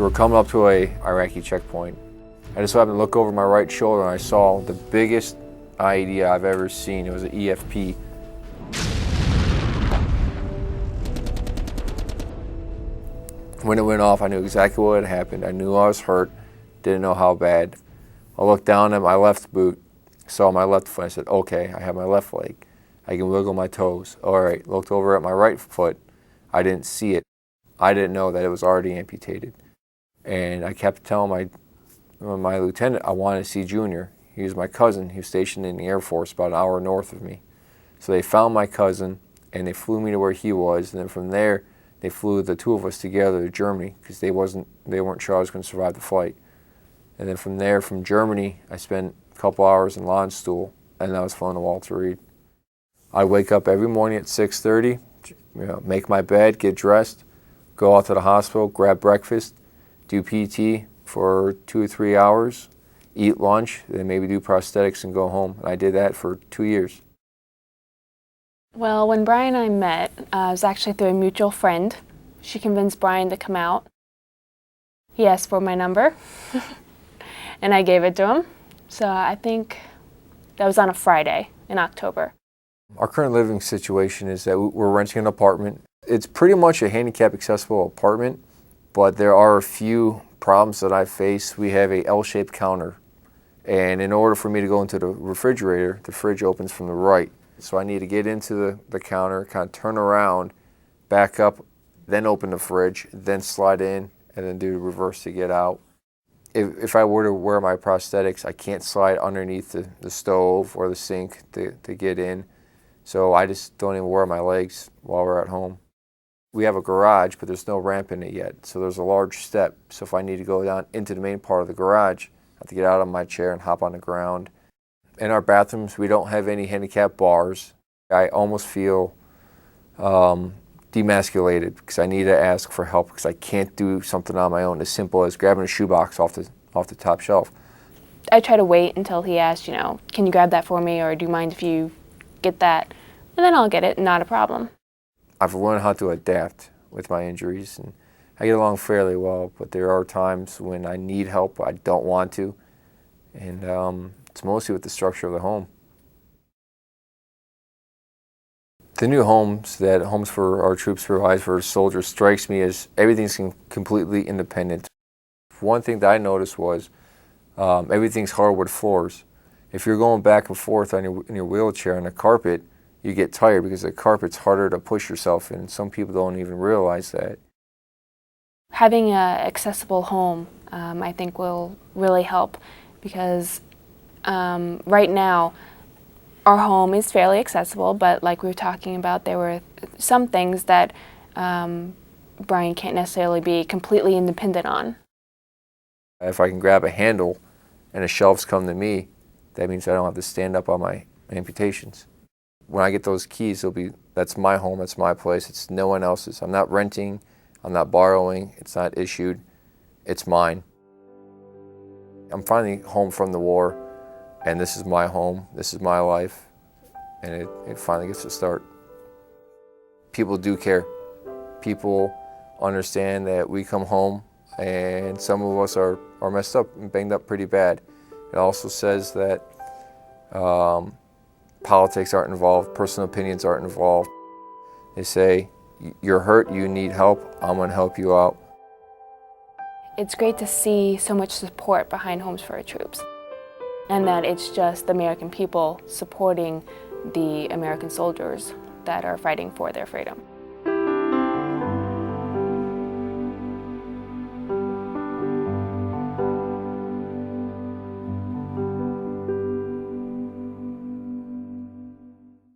So we're coming up to a Iraqi checkpoint. I just happened to look over my right shoulder and I saw the biggest IED I've ever seen. It was an EFP. When it went off, I knew exactly what had happened. I knew I was hurt, didn't know how bad. I looked down at my left boot, saw my left foot. I said, okay, I have my left leg. I can wiggle my toes. All right, looked over at my right foot. I didn't see it. I didn't know that it was already amputated. And I kept telling my lieutenant I wanted to see Junior. He was my cousin. He was stationed in the Air Force about an hour north of me. So they found my cousin, and they flew me to where he was. And then from there, they flew the two of us together to Germany because they weren't sure I was going to survive the flight. And then from there, from Germany, I spent a couple hours in Landstuhl, and I was flown to Walter Reed. I wake up every morning at 6:30, make my bed, get dressed, go out to the hospital, grab breakfast, do PT for 2 or 3 hours, eat lunch, then maybe do prosthetics and go home. And I did that for 2 years. Well, when Brian and I met, it was actually through a mutual friend. She convinced Brian to come out. He asked for my number, and I gave it to him. So I think that was on a Friday in October. Our current living situation is that we're renting an apartment. It's pretty much a handicap accessible apartment, but there are a few problems that I face. We have a L-shaped counter, and in order for me to go into the refrigerator, the fridge opens from the right. So I need to get into the counter, kind of turn around, back up, then open the fridge, then slide in, and then do the reverse to get out. If I were to wear my prosthetics, I can't slide underneath the stove or the sink to get in. So I just don't even wear my legs while we're at home. We have a garage, but there's no ramp in it yet. So there's a large step. So if I need to go down into the main part of the garage, I have to get out of my chair and hop on the ground. In our bathrooms, we don't have any handicap bars. I almost feel demasculated because I need to ask for help because I can't do something on my own as simple as grabbing a shoebox off the top shelf. I try to wait until he asks, can you grab that for me, or do you mind if you get that? And then I'll get it, not a problem. I've learned how to adapt with my injuries, and I get along fairly well, but there are times when I need help, I don't want to, and it's mostly with the structure of the home. The new homes that Homes for Our Troops provides for soldiers strikes me as everything's completely independent. One thing that I noticed was everything's hardwood floors. If you're going back and forth in your wheelchair on the carpet, you get tired because the carpet's harder to push yourself in. Some people don't even realize that. Having an accessible home, I think, will really help because right now, our home is fairly accessible, but like we were talking about, there were some things that Brian can't necessarily be completely independent on. If I can grab a handle and the shelves come to me, that means I don't have to stand up on my amputations. When I get those keys, that's my home, that's my place, it's no one else's. I'm not renting, I'm not borrowing, it's not issued, it's mine. I'm finally home from the war. And this is my home, this is my life, and it finally gets to start. People do care. People understand that we come home and some of us are messed up and banged up pretty bad. It also says that politics aren't involved, personal opinions aren't involved. They say, you're hurt, you need help, I'm gonna help you out. It's great to see so much support behind Homes for Our Troops, and that it's just the American people supporting the American soldiers that are fighting for their freedom.